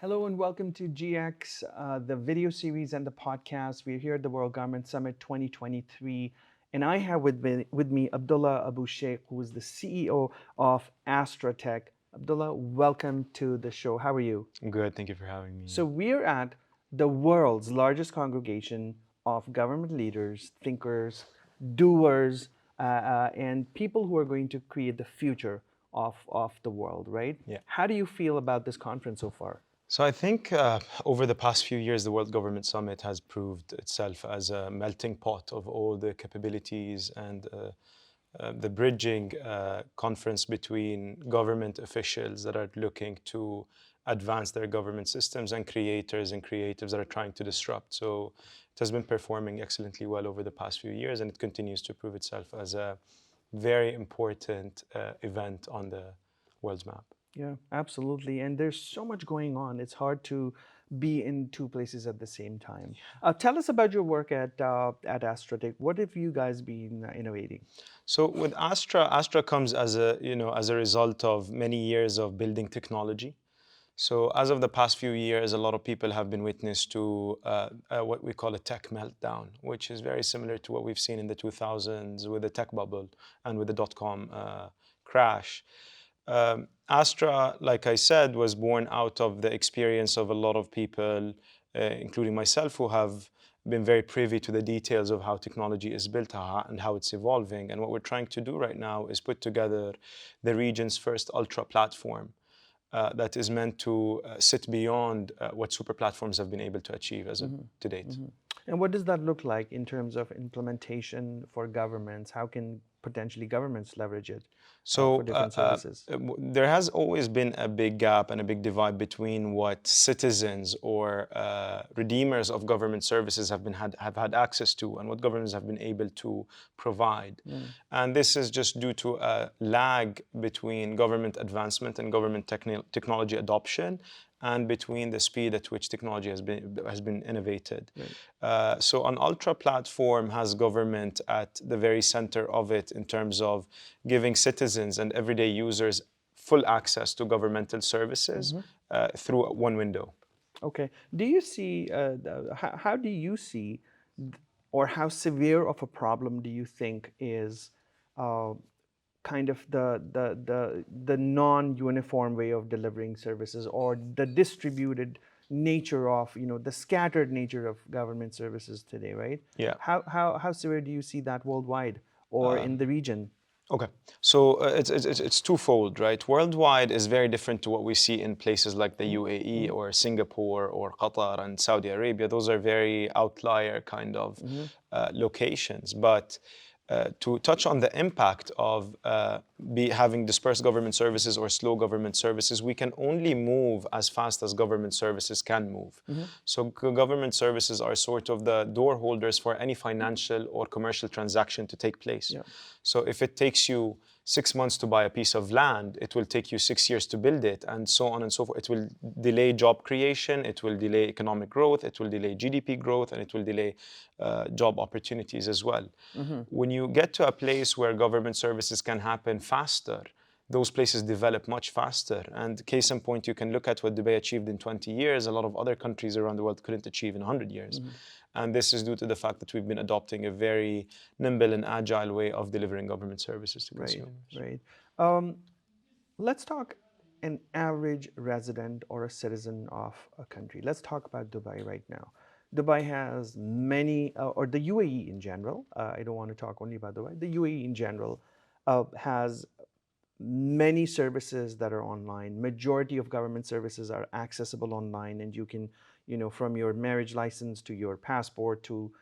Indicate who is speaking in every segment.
Speaker 1: Hello and welcome to GX, the video series and the podcast. We're here at the World Government Summit 2023, and I have with me Abdallah Abu-Sheikh, who is the CEO of Astra Tech. Abdullah, welcome to the show. How are you?
Speaker 2: Good, thank you for having me.
Speaker 1: So we're at the world's largest congregation of government leaders, thinkers, doers, and people who are going to create the future of the world, right?
Speaker 2: Yeah.
Speaker 1: How do you feel about this conference so far?
Speaker 2: So I think over the past few years, the World Government Summit has proved itself as a melting pot of all the capabilities and the bridging conference between government officials that are looking to advance their government systems and creators and creatives that are trying to disrupt. So it has been performing excellently well over the past few years, and it continues to prove itself as a very important event on the world's map.
Speaker 1: Yeah, absolutely. And there's so much going on. It's hard to be in two places at the same time. Tell us about your work at Astra Tech. What have you guys been innovating?
Speaker 2: So with Astra comes as a result of many years of building technology. So as of the past few years, a lot of people have been witness to what we call a tech meltdown, which is very similar to what we've seen in the 2000s with the tech bubble and with the dot-com crash. Astra, like I said, was born out of the experience of a lot of people, including myself, who have been very privy to the details of how technology is built and how it's evolving. And what we're trying to do right now is put together the region's first ultra platform that is meant to sit beyond what super platforms have been able to achieve as of to date.
Speaker 1: And what does that look like in terms of implementation for governments? How can potentially governments leverage it for
Speaker 2: So
Speaker 1: different services?
Speaker 2: there has always been a big gap and a big divide between what citizens or redeemers of government services have had access to and what governments have been able to provide. And this is just due to a lag between government advancement and government technology adoption, and between the speed at which technology has been innovated. So an ultra platform has government at the very center of it in terms of giving citizens and everyday users full access to governmental services through one window.
Speaker 1: Okay. Do you see, how do you see, or how severe of a problem do you think is uh, kind of the non-uniform way of delivering services, or the distributed nature of, the scattered nature of government services today, right?
Speaker 2: Yeah.
Speaker 1: How severe do you see that worldwide or in the region?
Speaker 2: Okay, so it's twofold, right? Worldwide is very different to what we see in places like the UAE or Singapore or Qatar and Saudi Arabia. Those are very outlier kind of locations. But to touch on the impact of having dispersed government services or slow government services, we can only move as fast as government services can move. So government services are sort of the door holders for any financial or commercial transaction to take place. So if it takes you 6 months to buy a piece of land, it will take you 6 years to build it, and so on and so forth. It will delay job creation, it will delay economic growth, it will delay GDP growth, and it will delay job opportunities as well. When you get to a place where government services can happen faster, those places develop much faster. And case in point, you can look at what Dubai achieved in 20 years. A lot of other countries around the world couldn't achieve in 100 years. And this is due to the fact that we've been adopting a very nimble and agile way of delivering government services to consumers.
Speaker 1: Right. Let's talk an average resident or a citizen of a country. Let's talk about Dubai right now. Dubai has many, or the UAE in general, I don't want to talk only about Dubai, the UAE in general has many services that are online. Majority of government services are accessible online, and you can, from your marriage license to your passport to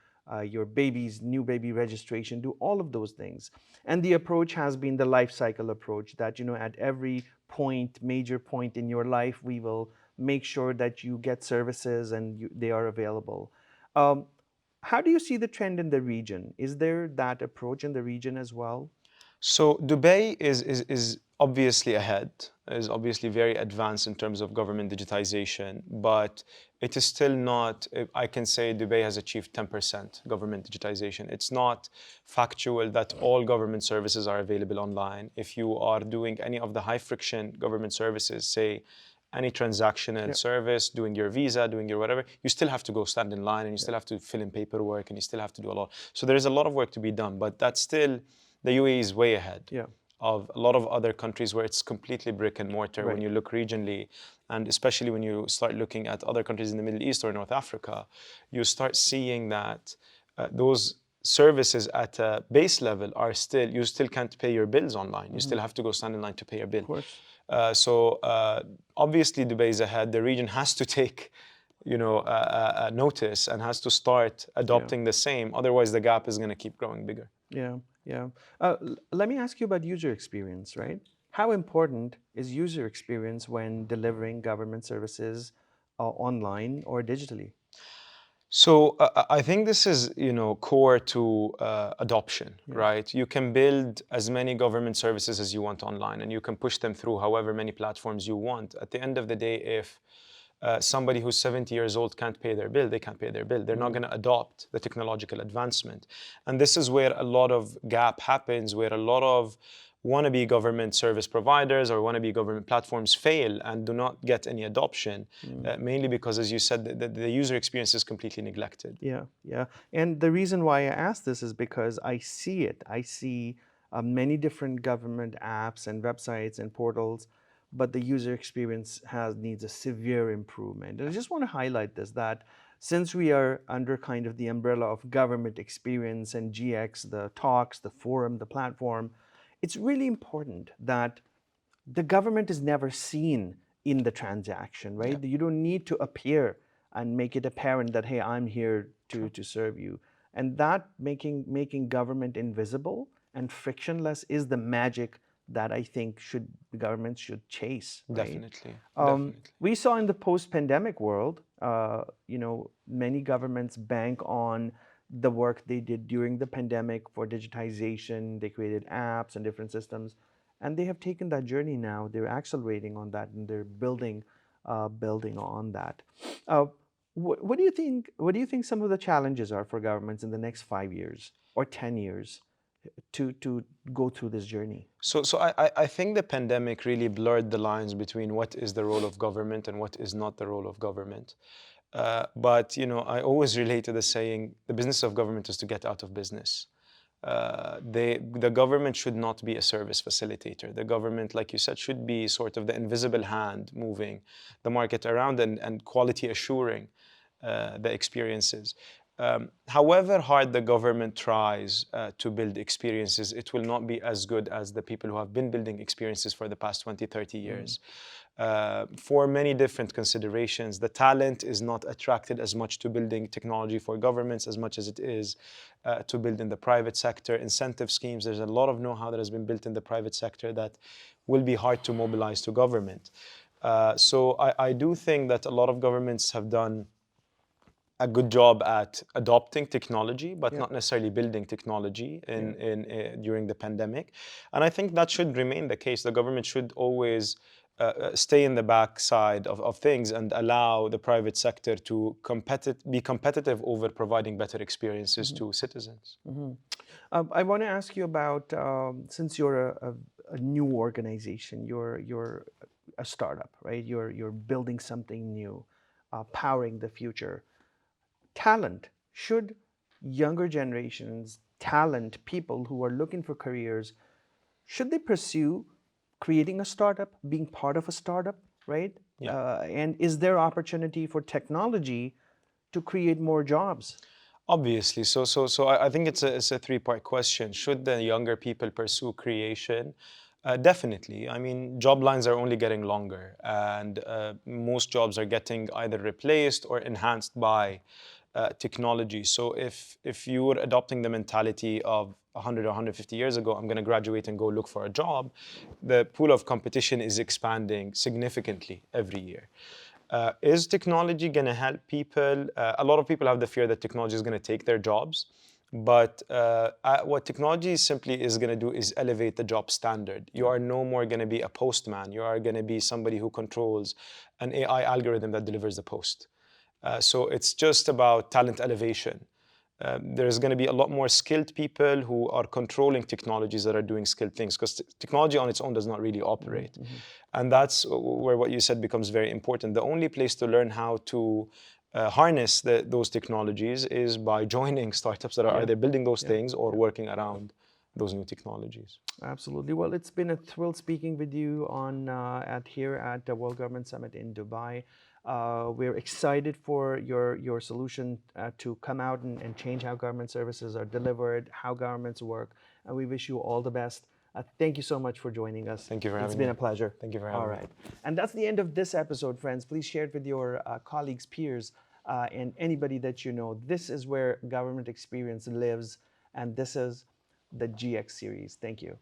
Speaker 1: your baby's new baby registration, do all of those things. And the approach has been the life cycle approach that, at every point, major point in your life, we will make sure that you get services and they are available. How do you see the trend in the region? Is there that approach in the region as well?
Speaker 2: So Dubai is obviously ahead, is obviously very advanced in terms of government digitization, but it is still not, I can say Dubai has achieved 10% government digitization. It's not factual that all government services are available online. If you are doing any of the high friction government services, say any transactional
Speaker 1: Yep.
Speaker 2: service, doing your visa, doing your whatever, you still have to go stand in line and you
Speaker 1: Yep.
Speaker 2: still have to fill in paperwork and you still have to do a lot. So there is a lot of work to be done, but that's still, the UAE is way ahead
Speaker 1: Yeah.
Speaker 2: of a lot of other countries where it's completely brick and mortar when
Speaker 1: Right.
Speaker 2: you look regionally, and especially when you start looking at other countries in the Middle East or North Africa, you start seeing that those services at a base level are still, you still can't pay your bills online. You still have to go stand in line to pay your bill.
Speaker 1: Of course.
Speaker 2: So obviously Dubai is ahead. The region has to take, notice and has to start
Speaker 1: Yeah.
Speaker 2: adopting the same. Otherwise, the gap is going to keep growing bigger.
Speaker 1: Yeah. Yeah. Let me ask you about user experience, right? How important is user experience when delivering government services online or digitally?
Speaker 2: So I think this is, core to adoption,
Speaker 1: Yeah.
Speaker 2: right? You can build as many government services as you want online, and you can push them through however many platforms you want. At the end of the day, if somebody who's 70 years old can't pay their bill, they can't pay their bill. They're not going to adopt the technological advancement. And this is where a lot of gap happens, where a lot of wannabe government service providers or wannabe government platforms fail and do not get any adoption, mainly because, as you said, the user experience is completely neglected.
Speaker 1: Yeah, yeah. And the reason why I ask this is because I see it. I see many different government apps and websites and portals, but the user experience needs a severe improvement. And I just want to highlight this, that since we are under kind of the umbrella of government experience and GX, the talks, the forum, the platform, it's really important that the government is never seen in the transaction,
Speaker 2: Yeah,
Speaker 1: right? You don't need to appear and make it apparent that, hey, I'm here
Speaker 2: true.
Speaker 1: to serve you. And that making government invisible and frictionless is the magic that I think governments should chase, right?
Speaker 2: Definitely, definitely.
Speaker 1: We saw in the post-pandemic world, many governments bank on the work they did during the pandemic for digitization. They created apps and different systems, and they have taken that journey now. They're accelerating on that, and they're building on that. Uh, what do you think? What do you think some of the challenges are for governments in the next 5 years or 10 years to go through this journey?
Speaker 2: So I think the pandemic really blurred the lines between what is the role of government and what is not the role of government. But I always relate to the saying, the business of government is to get out of business. The government should not be a service facilitator. The government, like you said, should be sort of the invisible hand moving the market around and quality assuring the experiences. However hard the government tries to build experiences, it will not be as good as the people who have been building experiences for the past 20, 30
Speaker 1: Mm,
Speaker 2: years. For many different considerations, the talent is not attracted as much to building technology for governments as much as it is to build in the private sector. Incentive schemes, there's a lot of know-how that has been built in the private sector that will be hard to mobilize to government. So I do think that a lot of governments have done a good job at adopting technology, but
Speaker 1: yeah,
Speaker 2: not necessarily building technology
Speaker 1: yeah.
Speaker 2: during the pandemic. And I think that should remain the case. The government should always stay in the backside of things and allow the private sector to be competitive over providing better experiences
Speaker 1: Mhm,
Speaker 2: to citizens.
Speaker 1: mhm. I want to ask you about since you're a new organization, you're a startup, right? You're building something new, powering the future. Talent, should younger generations, talent, people who are looking for careers, should they pursue creating a startup, being part of a startup, right?
Speaker 2: Yeah.
Speaker 1: And is there opportunity for technology to create more jobs?
Speaker 2: Obviously. So I think it's a three-part question. Should the younger people pursue creation? Definitely. I mean, job lines are only getting longer, and most jobs are getting either replaced or enhanced by technology. So if you were adopting the mentality of 100 or 150 years ago, I'm going to graduate and go look for a job, the pool of competition is expanding significantly every year. Is technology going to help people? A lot of people have the fear that technology is going to take their jobs. But what technology simply is going to do is elevate the job standard. You
Speaker 1: Yeah.
Speaker 2: are no more going to be a postman. You are going to be somebody who controls an AI algorithm that delivers the post. So it's just about talent elevation. there's going to be a lot more skilled people who are controlling technologies that are doing skilled things, because technology on its own does not really operate. And that's where what you said becomes very important. The only place to learn how to harness those technologies is by joining startups that are either building those things or working around those new technologies.
Speaker 1: Absolutely. Well, it's been a thrill speaking with you on here at the World Government Summit in Dubai. We're excited for your solution to come out and change how government services are delivered, how governments work, and we wish you all the best. Thank you so much for joining us.
Speaker 2: Thank you for having me.
Speaker 1: It's been a pleasure.
Speaker 2: Thank you for having me.
Speaker 1: All right. And that's the end of this episode, friends. Please share it with your colleagues, peers, and anybody that you know. This is where government experience lives, and this is the GX series. Thank you.